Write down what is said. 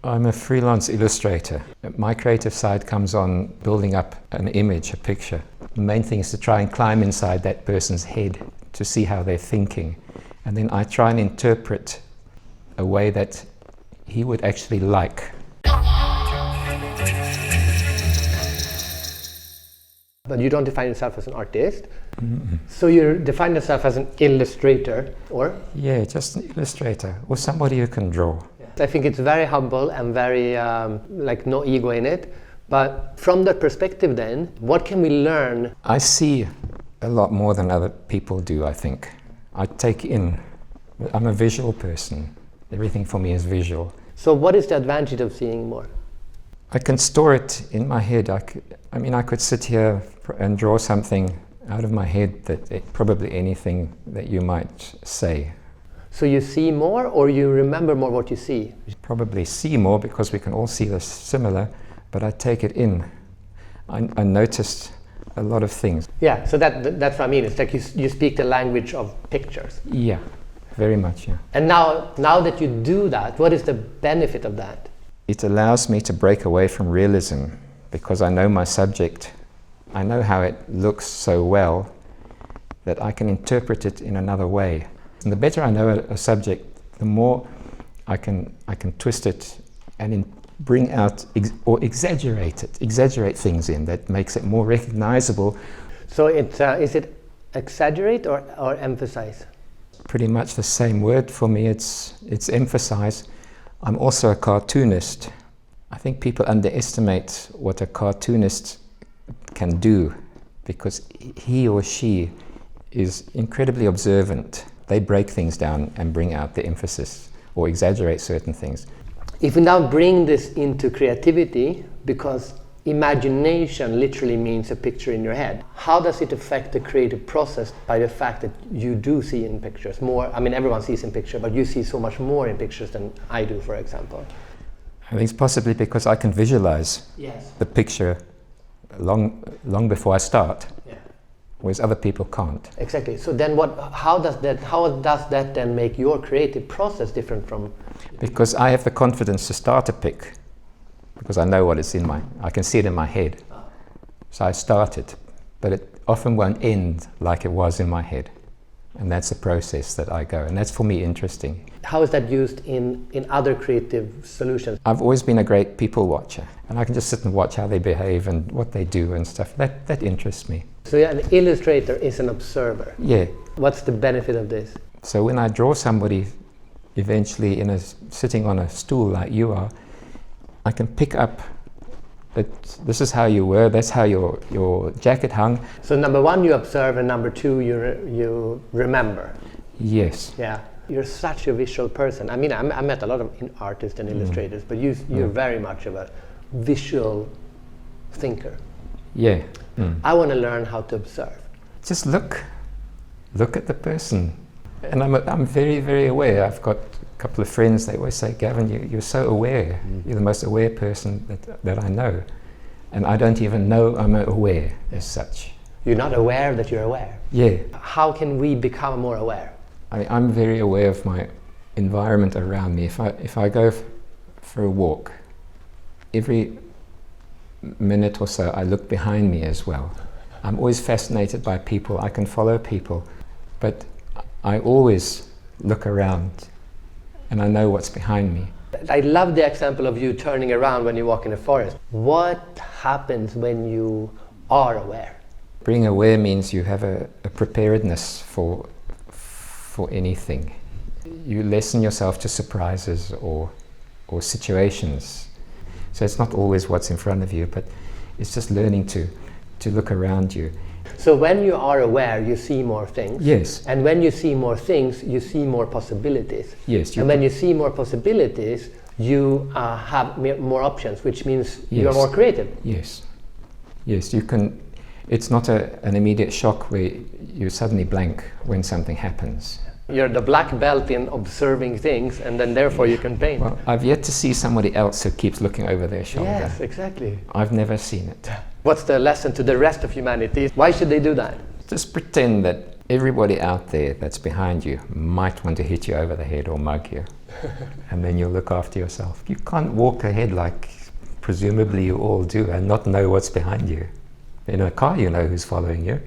I'm a freelance illustrator. My creative side comes on building up an image, a picture. The main thing is to try and climb inside that person's head to see how they're thinking. And then I try and interpret a way that he would actually like. But you don't define yourself as an artist. Mm-hmm. So you define yourself as an illustrator, or? Yeah, just an illustrator, or somebody who can draw. I think it's very humble and very, like, no ego in it. But from that perspective then, what can we learn? I see a lot more than other people do, I think. I take in. I'm a visual person. Everything for me is visual. So what is the advantage of seeing more? I can store it in my head. I could sit here and draw something out of my head, probably anything that you might say. So you see more, or you remember more what you see? Probably see more, because we can all see this similar, but I take it in. I noticed a lot of things. Yeah, so that's what I mean. It's like you speak the language of pictures. Yeah, very much, yeah. And now that you do that, what is the benefit of that? It allows me to break away from realism, because I know my subject. I know how it looks so well that I can interpret it in another way. And the better I know a subject, the more I can twist it and bring out or exaggerate things in that makes it more recognizable. So is it exaggerate or emphasize? Pretty much the same word for me. It's emphasize. I'm also a cartoonist. I think people underestimate what a cartoonist can do, because he or she is incredibly observant. They break things down and bring out the emphasis or exaggerate certain things. If we now bring this into creativity, because imagination literally means a picture in your head, how does it affect the creative process by the fact that you do see in pictures more? I mean, everyone sees in pictures, but you see so much more in pictures than I do, for example. I think it's possibly because I can visualize the picture long before I start. Whereas other people can't. Exactly. So then how does that then make your creative process different from? Because I have the confidence to start a pic, because I know what it's I can see it in my head. So I start it, but it often won't end like it was in my head. And that's the process that I go, and that's for me interesting. How is that used in other creative solutions? I've always been a great people watcher, and I can just sit and watch how they behave and what they do and stuff. That interests me. So an illustrator is an observer. Yeah. What's the benefit of this? So when I draw somebody eventually sitting on a stool like you are, I can pick up that this is how you were, that's how your jacket hung. So number one, you observe, and number two, you remember. Yes. Yeah. You're such a visual person. I mean, I met a lot of artists and illustrators, but you're very much of a visual thinker. Yeah. I want to learn how to observe. Just look at the person. And I'm very, very aware. I've got a couple of friends, they always say, Gavin, you're so aware. You're the most aware person that I know. And I don't even know I'm aware as such. You're not aware that you're aware? Yeah. How can we become more aware? I'm very aware of my environment around me. If I go for a walk, every minute or so I look behind me as well. I'm always fascinated by people. I can follow people, but I always look around and I know what's behind me. I love the example of you turning around when you walk in the forest. What happens when you are aware? Being aware means you have a preparedness for anything. You lessen yourself to surprises or situations. So it's not always what's in front of you, but it's just learning to look around you. So when you are aware, you see more things. Yes. And when you see more things, you see more possibilities. Yes. And when you see more possibilities, you have more options, which means you're more creative. Yes. Yes, you can. It's not an immediate shock where you suddenly blank when something happens. You're the black belt in observing things, and then therefore you can paint. Well, I've yet to see somebody else who keeps looking over their shoulder. Yes, exactly. I've never seen it. What's the lesson to the rest of humanity? Why should they do that? Just pretend that everybody out there that's behind you might want to hit you over the head or mug you. And then you'll look after yourself. You can't walk ahead like presumably you all do and not know what's behind you. In a car you know who's following you.